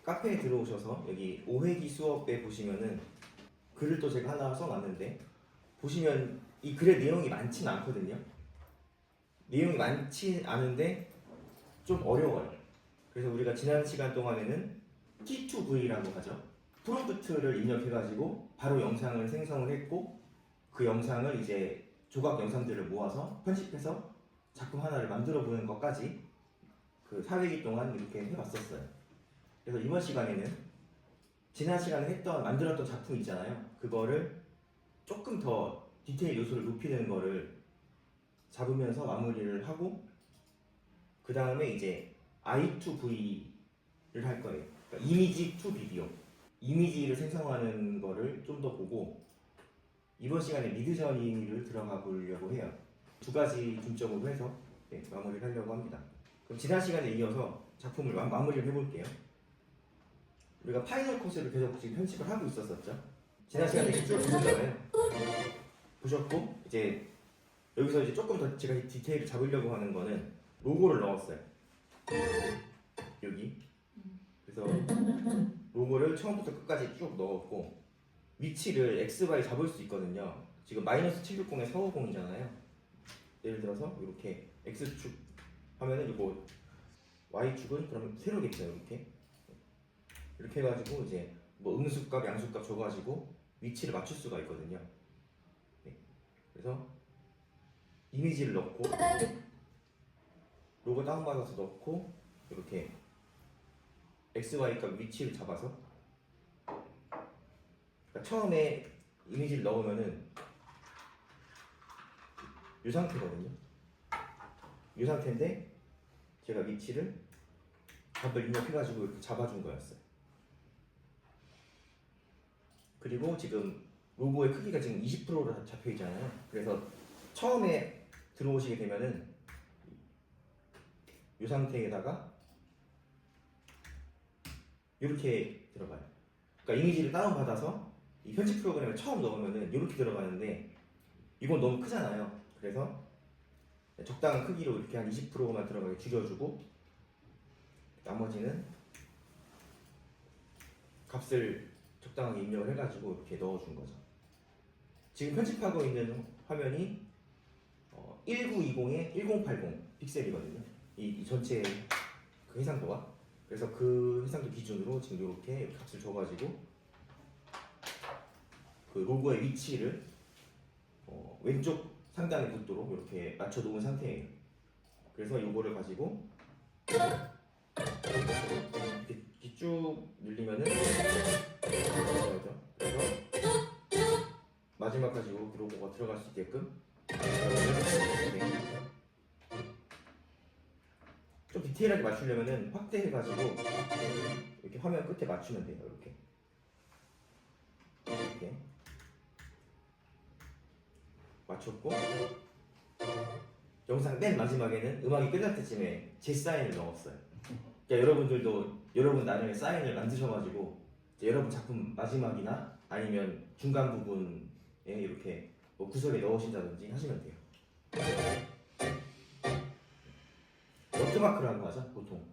카페에 들어오셔서 여기 5회기 수업에 보시면은 글을 또 제가 하나 써놨는데, 보시면 이 글의 내용이 많지는 않거든요. 내용이 많지 않은데 좀 어려워요. 그래서 우리가 지난 시간 동안에는 T2V라고 하죠. 프롬프트를 입력해가지고 바로 영상을 생성을 했고, 그 영상을 이제 조각 영상들을 모아서 편집해서 작품 하나를 만들어 보는 것까지 그 4회기 동안 이렇게 해봤었어요. 그래서 이번 시간에는 지난 시간에 만들었던 작품 있잖아요. 그거를 조금 더 디테일 요소를 높이는 거를 잡으면서 마무리를 하고, 그 다음에 이제 I2V를 할 거예요. 그러니까 이미지 투 비디오. 이미지를 생성하는 거를 좀 더 보고, 이번 시간에 미드저니를 들어가 보려고 해요. 두 가지 중점으로 해서 마무리를 하려고 합니다. 그럼 지난 시간에 이어서 작품을 마무리를 해볼게요. 우리가 파이널 컷을 계속 지금 편집을 하고 있었었죠. 지난 시간에 이렇게 쭉 보셨잖아요. 보셨고, 이제 여기서 이제 조금 더 제가 디테일을 잡으려고 하는 거는 로고를 넣었어요. 여기. 그래서 로고를 처음부터 끝까지 쭉 넣었고, 위치를 XY 잡을 수 있거든요. 지금 마이너스 760에 450이잖아요. 예를 들어서 이렇게 X축 하면은 이거 Y축은 그러면 세로겠죠. 이렇게 해가지고 이제 뭐 음수값, 양수값 줘가지고 위치를 맞출 수가 있거든요. 네. 그래서 이미지를 넣고, 로고 다운받아서 넣고, 이렇게 XY값 위치를 잡아서, 그러니까 처음에 이미지를 넣으면은 이 상태거든요. 이 상태인데 제가 위치를 값을 입력해가지고 이렇게 잡아준 거였어요. 그리고 지금 로고의 크기가 지금 20%로 잡혀 있잖아요. 그래서 처음에 들어오시게 되면은 이 상태에다가 이렇게 들어가요. 그러니까 이미지를 다운받아서 이 편집 프로그램에 처음 넣으면은 이렇게 들어가는데, 이건 너무 크잖아요. 그래서 적당한 크기로 이렇게 한 20%만 들어가게 줄여주고, 나머지는 값을 적당하게 입력을 해가지고 이렇게 넣어준 거죠. 지금 편집하고 있는 화면이 1920에 1080 픽셀이거든요. 이 전체 그 해상도가. 그래서 그 해상도 기준으로 지금 이렇게 값을 줘가지고 그 로고의 위치를 왼쪽 상단의 각도로 이렇게 맞춰 놓은 상태예요. 그래서 이거를 가지고 이렇게 쭉 늘리면은 들어가죠. 그래서 마지막 가지고 로고가 들어갈 수 있게끔 좀 디테일하게 맞추려면은 확대해가지고 이렇게 화면 끝에 맞추면 돼요. 이렇게 맞췄고, 영상 맨 마지막에는 음악이 끝날 때쯤에 제 사인을 넣었어요. 그러니까 여러분들도 여러분 나름의 사인을 만드셔가지고 이제 여러분 작품 마지막이나 아니면 중간 부분에 이렇게 뭐 구석에 넣으신다든지 하시면 돼요. 워터마크라고 하죠, 보통.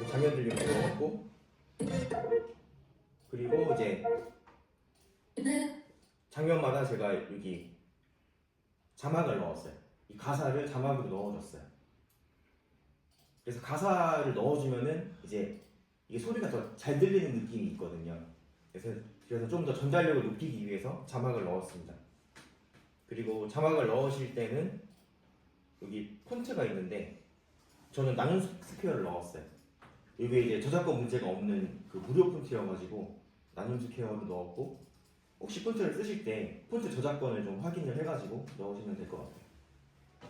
장면들 이렇게 넣었고, 그리고 이제 장면마다 제가 여기 자막을 넣었어요. 이 가사를 자막으로 넣어줬어요. 그래서 가사를 넣어주면은 이제 이게 소리가 더 잘 들리는 느낌이 있거든요. 그래서 좀 더 전달력을 높이기 위해서 자막을 넣었습니다. 그리고 자막을 넣으실 때는 여기 폰트가 있는데 저는 나눔 스퀘어를 넣었어요. 이게 이제 저작권 문제가 없는 그 무료 폰트여가지고 나눔 스퀘어를 넣었고, 혹시 폰트를 쓰실 때 폰트 저작권을 좀 확인을 해가지고 넣으시면 될 것 같아요.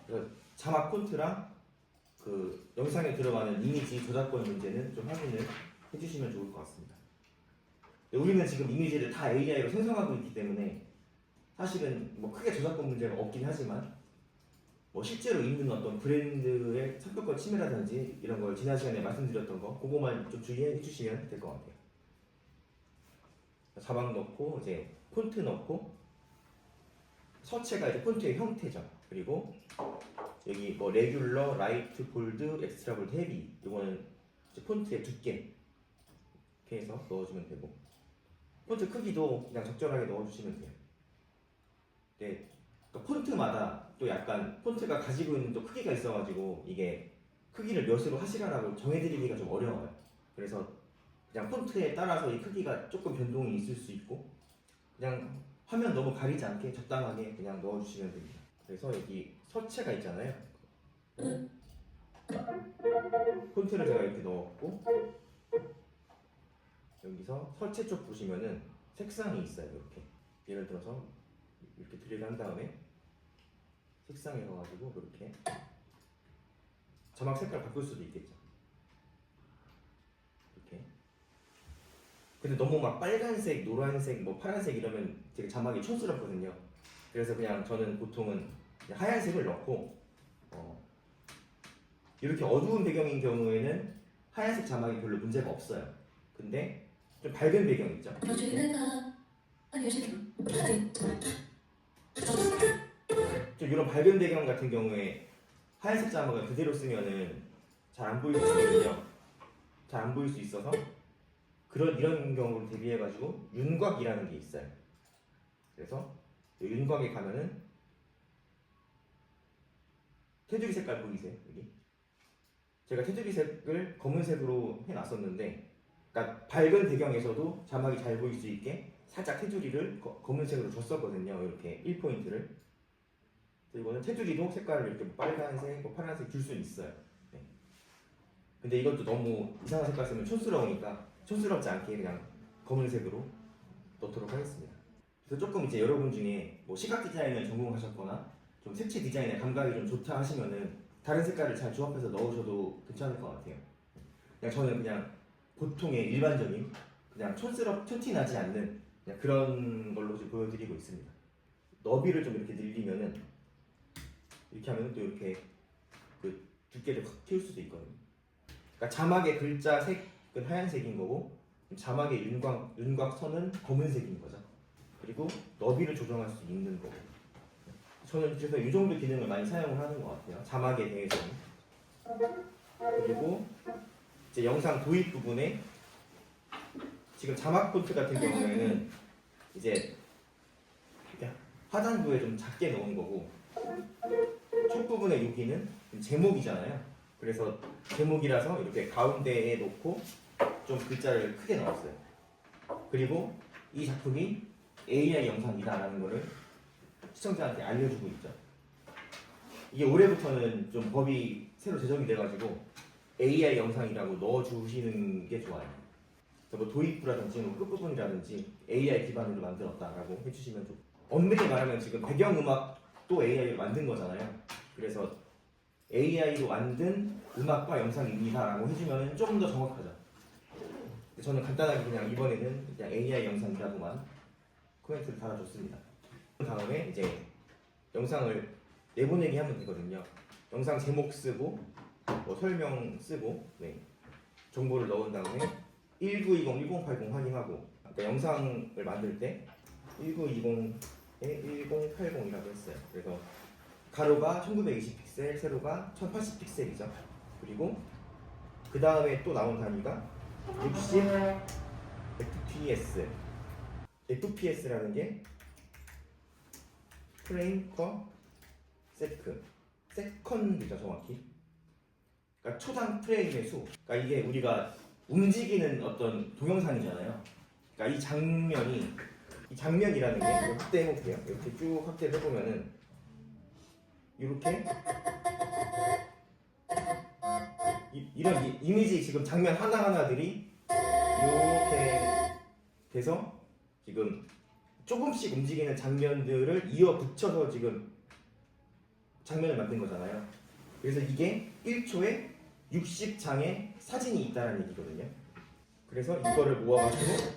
그래서 자막 폰트랑 그 영상에 들어가는 이미지 저작권 문제는 좀 확인을 해주시면 좋을 것 같습니다. 우리는 지금 이미지를 다 AI로 생성하고 있기 때문에 사실은 뭐 크게 저작권 문제가 없긴 하지만, 뭐 실제로 있는 어떤 브랜드의 성격권 침해라든지 이런 걸 지난 시간에 말씀드렸던 거, 그거만 좀 주의해 주시면 될 것 같아요. 자막 넣고, 이제 폰트 넣고, 서체가 이제 폰트의 형태죠. 그리고 여기 뭐 레귤러, 라이트, 볼드, 엑스트라 볼드, 헤비, 이거는 이제 폰트의 두께, 이렇게 해서 넣어주면 되고, 폰트 크기도 그냥 적절하게 넣어주시면 돼요. 네, 그러니까 폰트마다 또 약간 폰트가 가지고 있는 또 크기가 있어가지고 이게 크기를 몇으로 하시라고 정해드리기가 좀 어려워요. 그래서 그냥 폰트에 따라서 이 크기가 조금 변동이 있을 수 있고, 그냥 화면 너무 가리지 않게 적당하게 그냥 넣어주시면 됩니다. 그래서 여기 서체가 있잖아요. 폰트를 제가 이렇게 넣었고, 여기서 서체 쪽 보시면은 색상이 있어요. 이렇게 예를 들어서 이렇게 드래그 한 다음에 색상에 넣어가지고 이렇게 자막 색깔 바꿀 수도 있겠죠. 이렇게. 근데 너무 막 빨간색, 노란색, 뭐 파란색 이러면 되게 자막이 촌스럽거든요. 그래서 그냥 저는 보통은 그냥 하얀색을 넣고, 이렇게 어두운 배경인 경우에는 하얀색 자막이 별로 문제가 없어요. 근데 좀 밝은 배경 있죠? 좀 이런 밝은 배경 같은 경우에 하얀색 자막을 그대로 쓰면은 잘 안 보일 수 있거든요. 잘 안 보일 수 있어서 이런 경우를 대비해가지고 윤곽이라는 게 있어요. 그래서 윤곽에 가면은 테두리 색깔 보이세요? 여기 제가 테두리 색을 검은색으로 해놨었는데, 그러니까 밝은 배경에서도 자막이 잘 보일 수 있게 살짝 테두리를 검은색으로 줬었거든요. 이렇게 1포인트를. 이거는 테두리도 색깔을 이렇게 빨간색, 파란색 줄 수 있어요. 네. 근데 이것도 너무 이상한 색깔 쓰면 촌스러우니까 촌스럽지 않게 그냥 검은색으로 넣도록 하겠습니다. 그래서 조금 이제 여러분 중에 뭐 시각 디자인을 전공하셨거나 좀 색채 디자인에 감각이 좀 좋다 하시면은 다른 색깔을 잘 조합해서 넣으셔도 괜찮을 것 같아요. 그냥 저는 그냥 보통의 일반적인 그냥 촌티 나지 않는 그냥 그런 걸로 좀 보여드리고 있습니다. 너비를 좀 이렇게 늘리면은 이렇게 하면 또 이렇게 그 두께를 확 키울 수도 있거든요. 그러니까 자막의 글자 색은 하얀색인 거고 자막의 윤곽선은 검은색인 거죠. 그리고 너비를 조정할 수 있는 거고. 저는 그래서 이 정도 기능을 많이 사용을 하는 것 같아요. 자막에 대해서는. 그리고 이제 영상 도입 부분에 지금 자막 폰트 같은 경우에는 이제 하단부에 좀 작게 넣은 거고, 첫 부분에 여기는 제목이잖아요. 그래서 제목이라서 이렇게 가운데에 놓고 좀 글자를 크게 넣었어요. 그리고 이 작품이 AI 영상이다라는 거를 시청자한테 알려주고 있죠. 이게 올해부터는 좀 법이 새로 제정이 돼가지고 AI 영상이라고 넣어주시는 게 좋아요. 뭐 도입부라든지 뭐 끝부분이라든지 AI 기반으로 만들었다라고 해주시면 좋고, 엄밀히 말하면 지금 배경음악도 AI로 만든 거잖아요. 그래서 AI로 만든 음악과 영상입니다라고 해주면 좀 더 정확하죠. 저는 간단하게 그냥 이번에는 그냥 AI 영상이라고만 코멘트를 달아줬습니다. 그 다음에 이제 영상을 내보내기 하면 되거든요. 영상 제목 쓰고 뭐 설명 쓰고, 네, 정보를 넣은 다음에 1920, 1080 확인하고, 그러니까 영상을 만들 때 1920에 1080이라고 했어요. 그래서 가로가 1920픽셀, 세로가 1080픽셀이죠. 그리고 그 다음에 또 나온 단위가 60 fps. FPS라는 게 프레임 퍼 세컨드죠, 정확히. 그러니까 초당 프레임의 수. 그러니까 이게 우리가 움직이는 어떤 동영상이잖아요. 그러니까 이 장면이라는 게 확대해 볼게요. 이렇게 쭉 확대해 보면은 이렇게 이런 이미지 지금 장면 하나하나들이 이렇게 돼서 지금 조금씩 움직이는 장면들을 이어 붙여서 지금 장면을 만든 거잖아요. 그래서 이게 1초에 60장의 사진이 있다는 얘기거든요. 그래서 이거를 모아가지고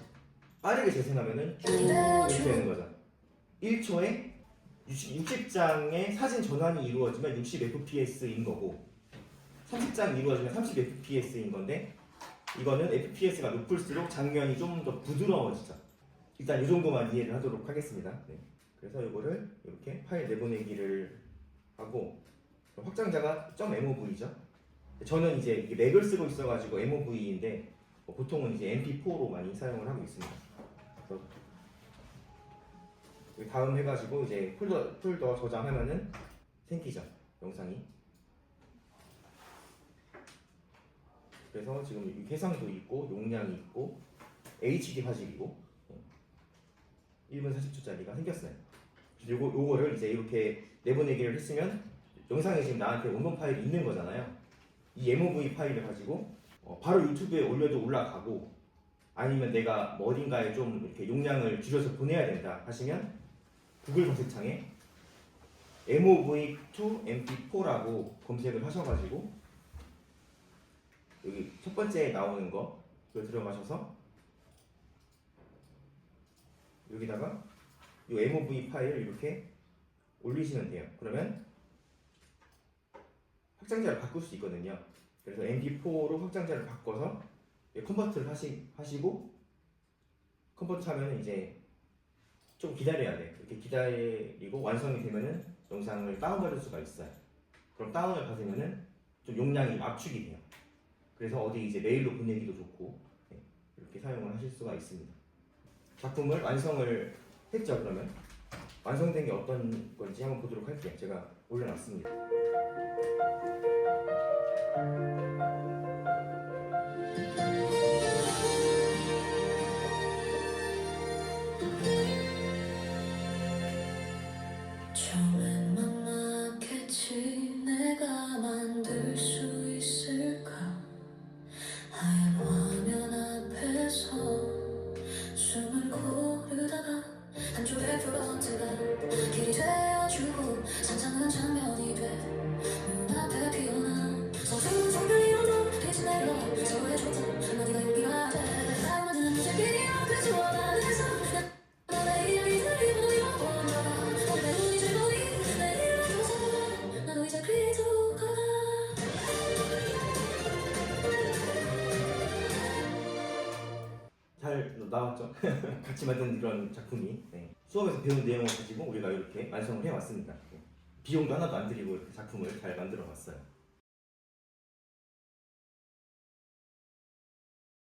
빠르게 재생하면은 쭉 이렇게 되는 거죠. 1초에 60장의 사진 전환이 이루어지면 60fps인 거고, 30장 이루어지면 30fps인 건데, 이거는 fps가 높을수록 장면이 좀 더 부드러워지죠. 일단 이 정도만 이해를 하도록 하겠습니다. 네. 그래서 이거를 이렇게 파일 내보내기를 하고, 확장자가 .mov죠. 저는 이제 맥을 쓰고 있어가지고 mov인데 보통은 이제 MP4로 많이 사용을 하고 있습니다. 그래서 다음 해가지고 이제 폴더 저장하면은 생기죠, 영상이. 그래서 지금 이 해상도 있고 용량이 있고 HD 화질이고 1분 40초짜리가 생겼어요. 그래서 요거를 이제 이렇게 내보내기를 했으면 영상이 지금 나한테 원본 파일이 있는 거잖아요. 이 MOV 파일을 가지고 바로 유튜브에 올려도 올라가고, 아니면 내가 뭐 어딘가에 좀 이렇게 용량을 줄여서 보내야 된다 하시면 구글 검색창에 MOV to MP4라고 검색을 하셔가지고 여기 첫 번째 나오는 거 이거 들어가셔서 여기다가 이 MOV 파일을 이렇게 올리시면 돼요. 그러면 확장자를 바꿀 수 있거든요. 그래서 MP4로 확장자를 바꿔서 컨버트를 하시고, 컨버트 하면 이제 좀 기다려야 돼. 이렇게 기다리고 완성이 되면은 영상을 다운받을 수가 있어요. 그럼 다운을 받으면은 좀 용량이 압축이 돼요. 그래서 어디 이제 메일로 보내기도 좋고 이렇게 사용을 하실 수가 있습니다. 작품을 완성을 했죠. 그러면 완성된 게 어떤 건지 한번 보도록 할게요. 제가 올려놨습니다. 처음엔 막막했지. 내가 만들 수 있을까? 하얀 화면 앞에서 숨을 고르다가 한쪽의 프론트가 길이 되어주고 상상은 장면이 돼 눈앞에 피어나 서서히 성별이 얹어 빛이 내려 서로의 초점 한마디가 용기가 돼. 날 만드는 무작위로 그저 원하면서 나의 이야기들이 모여본다. 오늘의 눈이 즐거이 내일 와줘서 나도 이제 크리에이터가 잘 나왔죠? 같이 만든 이런 작품이 수업에서 배운 내용을 가지고 우리가 이렇게 완성을 해왔습니다. 비용도 하나도 안 들이고 이렇게 작품을 잘 만들어 봤어요.